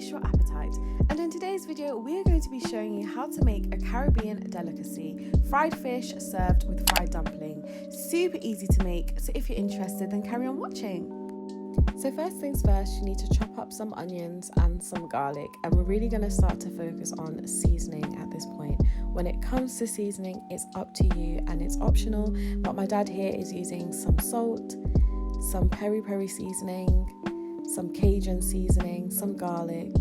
feast your appetite. And in today's video, we are going to be showing you how to make a Caribbean delicacy, fried fish served with fried dumpling. Super easy to make, so if you're interested, then carry on watching. So first things first, you need to chop up some onions and some garlic, and we're really going to start to focus on seasoning at this point. When it comes to seasoning, it's up to you and it's optional, but my dad here is using some salt, some peri seasoning, some Cajun seasoning, some garlic.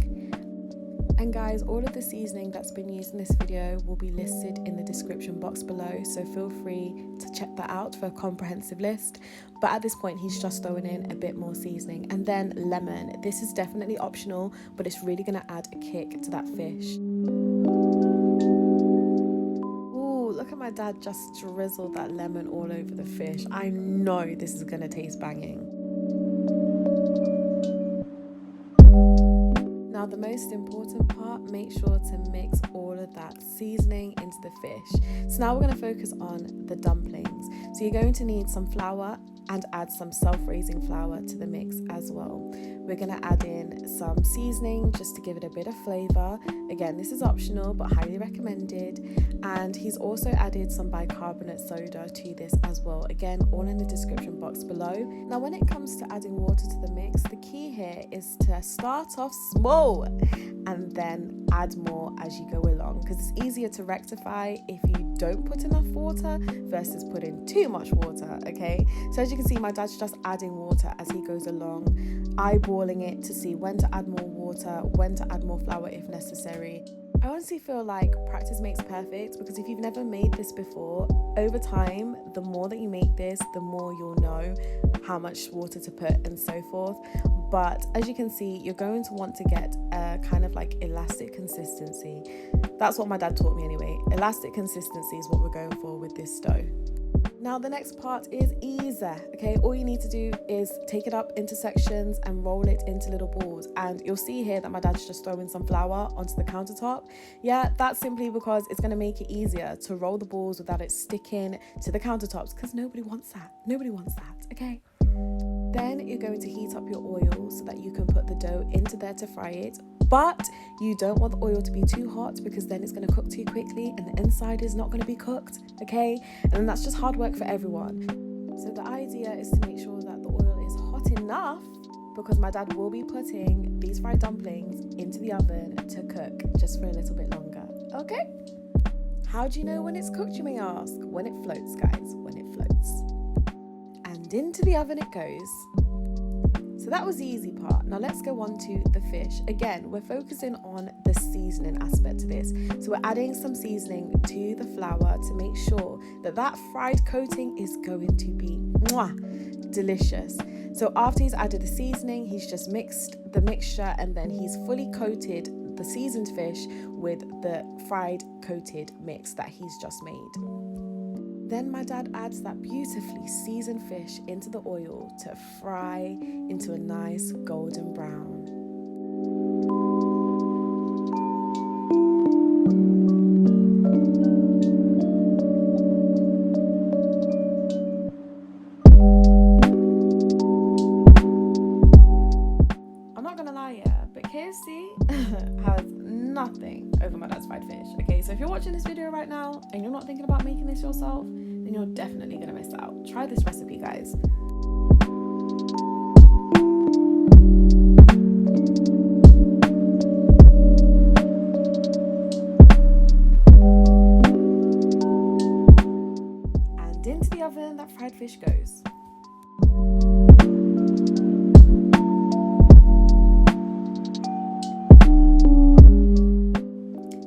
And guys, all of the seasoning that's been used in this video will be listed in the description box below, so feel free to check that out for a comprehensive list. But at this point, he's just throwing in a bit more seasoning. And then lemon. This is definitely optional, but it's really going to add a kick to that fish. Ooh, look at my dad just drizzle that lemon all over the fish. I know this is going to taste banging. Now the most important part, make sure to mix all of that seasoning into the fish. So now we're going to focus on the dumplings. So you're going to need some flour and add some self-raising flour to the mix as well. We're going to add in some seasoning just to give it a bit of flavour. Again, this is optional but highly recommended. And he's also added some bicarbonate soda to this as well. Again, all in the description box below. Now when it comes to adding water to the mix, the key here is to start off small and then add more as you go along, because it's easier to rectify if you don't put enough water versus putting too much water. Okay, so as you can see, my dad's just adding water as he goes along, eyeballing it to see when to add more water, when to add more flour if necessary. I honestly feel like practice makes perfect, because if you've never made this before, over time, the more that you make this, the more you'll know how much water to put and so forth. But as you can see, you're going to want to get a kind of like elastic consistency. That's what my dad taught me anyway. Elastic consistency is what we're going for with this dough. Now the next part is easy, okay? All you need to do is take it up into sections and roll it into little balls. And you'll see here that my dad's just throwing some flour onto the countertop. Yeah, that's simply because it's going to make it easier to roll the balls without it sticking to the countertops, because nobody wants that. Nobody wants that, okay? Then you're going to heat up your oil so that you can put the dough into there to fry it. But you don't want the oil to be too hot, because then it's going to cook too quickly and the inside is not going to be cooked, okay? And then that's just hard work for everyone. So the idea is to make sure that the oil is hot enough, because my dad will be putting these fried dumplings into the oven to cook just for a little bit longer, okay? How do you know when it's cooked, you may ask? When it floats, guys, when it floats. And into the oven it goes. So that was the easy part. Now let's go on to the fish. Again, we're focusing on the seasoning aspect to this. So we're adding some seasoning to the flour to make sure that that fried coating is going to be delicious. So after he's added the seasoning, he's just mixed the mixture, and then he's fully coated the seasoned fish with the fried coated mix that he's just made. Then my dad adds that beautifully seasoned fish into the oil to fry into a nice golden brown. I'm not gonna lie, but 𝐘𝐝 has nothing over my dad's fried fish. Okay, so if you're watching this video right now and you're not thinking about making this yourself, then you're definitely gonna miss out. Try this recipe, guys. And into the oven that fried fish goes.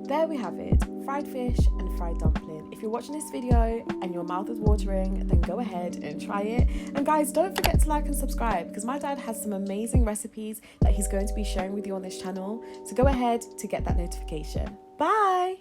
There we have it, fried fish and fried dumpling. If you're watching this video and your mouth is watering, then go ahead and try it. And guys, don't forget to like and subscribe, because my dad has some amazing recipes that he's going to be sharing with you on this channel. So go ahead to get that notification. Bye!